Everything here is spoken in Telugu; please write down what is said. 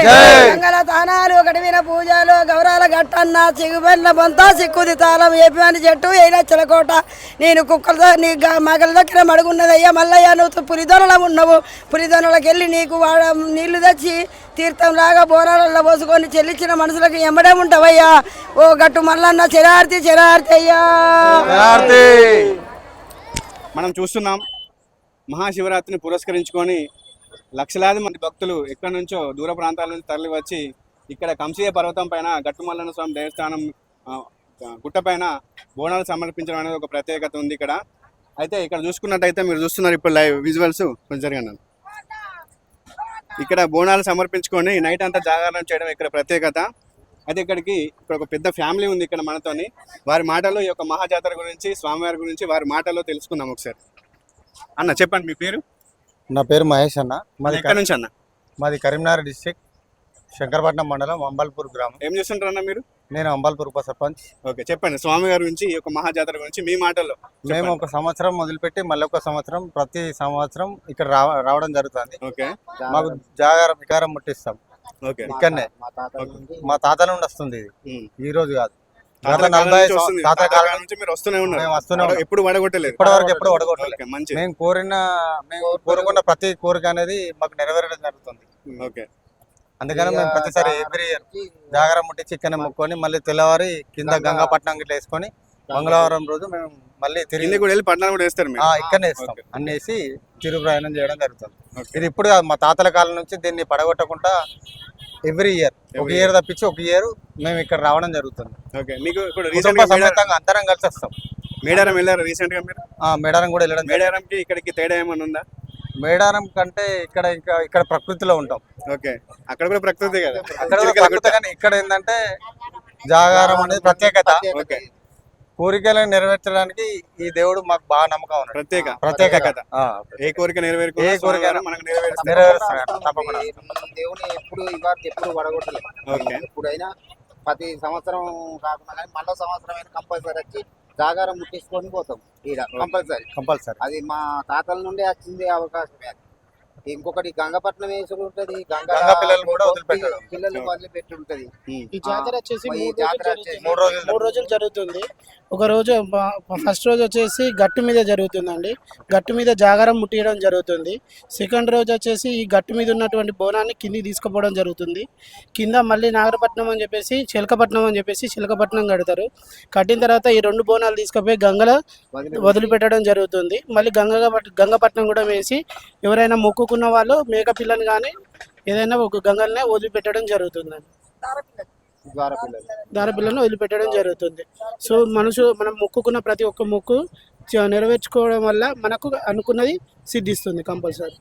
మంగళ తానాలు ఒకటి పూజలు గౌరాల గట్టన్న చిగుబెండ్ల బొంత సిక్కుది తాళం ఏపివాని చెట్టు ఏలచ్చల కోట నేను కుక్కలతో నీ మగల దగ్గర మడుగున్నదయ్యా మల్లయ్య నువ్వు పులిదొనలో ఉన్నావు పులిదొనలకు వెళ్ళి నీకు నీళ్లు తెచ్చి తీర్థంలాగా బోరాలలో పోసుకొని చెల్లించిన మనుషులకు ఎమ్మడే ఉంటావయ్యా ఓ గట్టు మల్లన్న చెరార్తి అయ్యా. మనం చూస్తున్నాం మహాశివరాత్రిని పురస్కరించుకొని లక్షలాది మంది భక్తులు ఎక్కడి నుంచో దూర ప్రాంతాల నుంచి తరలి వచ్చి ఇక్కడ కంసీయ పర్వతం పైన గట్టుమల్లన్న స్వామి దేవస్థానం గుట్టపైన బోనాలు సమర్పించడం అనేది ఒక ప్రత్యేకత ఉంది ఇక్కడ. అయితే ఇక్కడ చూసుకున్నట్టయితే మీరు చూస్తున్నారు ఇప్పుడు లైవ్ విజువల్స్ కొంచెం జరగండి. ఇక్కడ బోనాలు సమర్పించుకొని నైట్ అంతా జాగారం చేయడం ఇక్కడ ప్రత్యేకత. అయితే ఇక్కడ ఒక పెద్ద ఫ్యామిలీ ఉంది ఇక్కడ మనతోని. వారి మాటలో ఈ యొక్క మహాజాతర గురించి స్వామివారి గురించి వారి మాటలో తెలుసుకుందాం ఒకసారి. అన్న చెప్పండి మీ పేరు. నా పేరు మహేష్ అన్న. మాది ఎక్కడి నుంచి అన్న? మాది కరీంనగర్ డిస్ట్రిక్ట్ శంకరపట్నం మండలం అంబల్పూర్ గ్రామం. ఏం చేస్తుంటారు అన్న మీరు? నేను అంబల్పూర్ ఉప సర్పంచ్. ఓకే చెప్పండి స్వామివారి గురించి ఈ యొక్క మహాజాతర గురించి మీ మాటల్లో. మేము ఒక సంవత్సరం మొదలుపెట్టి మళ్ళీ ఒక సంవత్సరం ప్రతి సంవత్సరం ఇక్కడ రావడం జరుగుతుంది. ఓకే మాకు వికారం ముట్టిస్తాం. ఓకే ఇక్కడనే మా తాత నుండి వస్తుంది ఇది, ఈ రోజు కాదు. ఎప్పుడు వడగొట్టలేదు, ఇప్పటివరకు ఎప్పుడు వడగొట్టలేదు. మేము కోరుకున్న ప్రతి కోరిక అనేది మాకు నెరవేరడం జరుగుతుంది. ఓకే అందుకని మేము ప్రతిసారి ఎవ్రీ ఇయర్ జాగరం ముట్టించి ఇక్కడ మొక్కుకొని మళ్ళీ తెల్లవారి కింద గంగాపట్నం గిట్ల వేసుకొని మంగళవారం రోజు మేము మళ్ళీ తిరిగి కూడా వెళ్ళి పట్నం కూడా వేస్తారు. ఇక్కడనే వేస్తాం. అన్ని వేసి తిరుగు ప్రయాణం చేయడం జరుగుతుంది. ఇది ఇప్పుడు మా తాతల కాలం నుంచి దీన్ని పడగొట్టకుండా ఎవ్రీ ఇయర్ ఒక ఇయర్ తప్పించి ఒక ఇయర్ మేము ఇక్కడ రావడం జరుగుతుంది. అందరం కలిసి వస్తాం. మేడారం వెళ్ళారు రీసెంట్ గా మీరు? మేడారం కూడా వెళ్ళడం. మేడారంకి ఇక్కడికి తేడా ఏమైనా ఉందా? మేడారం కంటే ఇక్కడ ప్రకృతిలో ఉంటాం. ఓకే అక్కడ కూడా ప్రకృతి కదా, కానీ ఇక్కడ ఏంటంటే జాగారం అనేది ప్రత్యేకత. ఓకే కోరికలను నెరవేర్చడానికి ఈ దేవుడు మాకు బాగా నమ్మకం ఉన్నాడు. ప్రత్యేకత. ఏ కోరిక ఏ కోరిక మనకు నెరవేరుస్తాడు తప్పకుండా. దేవుని ఎప్పుడు వడగొట్టలేదు. ఎప్పుడైనా ప్రతి సంవత్సరం కాకుండా మళ్ళీ సంవత్సరం అయినా కంపల్సరీ వచ్చి జాగారం ముట్టించుకొని పోతాం ఈడ కంపల్సరీ. అది మా తాతల నుండి వచ్చింది అవకాశమే. ఇంకొకటి గంగపట్నం వేసుడు ఉంటది, గంగా పిల్లలు వదిలిపెట్టి ఉంటది. ఈ జాతర వచ్చేసి 3 రోజులు జరుగుతుంది. ఒక రోజు ఫస్ట్ రోజు వచ్చేసి గట్టు మీద జరుగుతుందండి. గట్టు మీద జాగారం ముట్టియడం జరుగుతుంది. సెకండ్ రోజు వచ్చేసి ఈ గట్టు మీద ఉన్నటువంటి బోనాన్ని కిందికి తీసుకుపోవడం జరుగుతుంది. కింద మళ్ళీ నాగరపట్నం అని చెప్పేసి చిలకపట్నం అని చెప్పేసి చిలకపట్నం కడతారు. కట్టిన తర్వాత ఈ 2 బోనాలు తీసుకుపోయి గంగలో వదిలిపెట్టడం జరుగుతుంది. మళ్ళీ గంగపట్నం కూడా వేసి ఎవరైనా మొక్కుకున్న వాళ్ళు మేక పిల్లని కానీ ఏదైనా ఒక గంగల్నే వదిలిపెట్టడం జరుగుతుందండి. దారపిల్లను వదిలిపెట్టడం జరుగుతుంది. సో మనం మొక్కుకున్న ప్రతి ఒక్క మొక్కు నెరవేర్చుకోవడం వల్ల మనకు అనుకున్నది సిద్ధిస్తుంది కంపల్సరీ.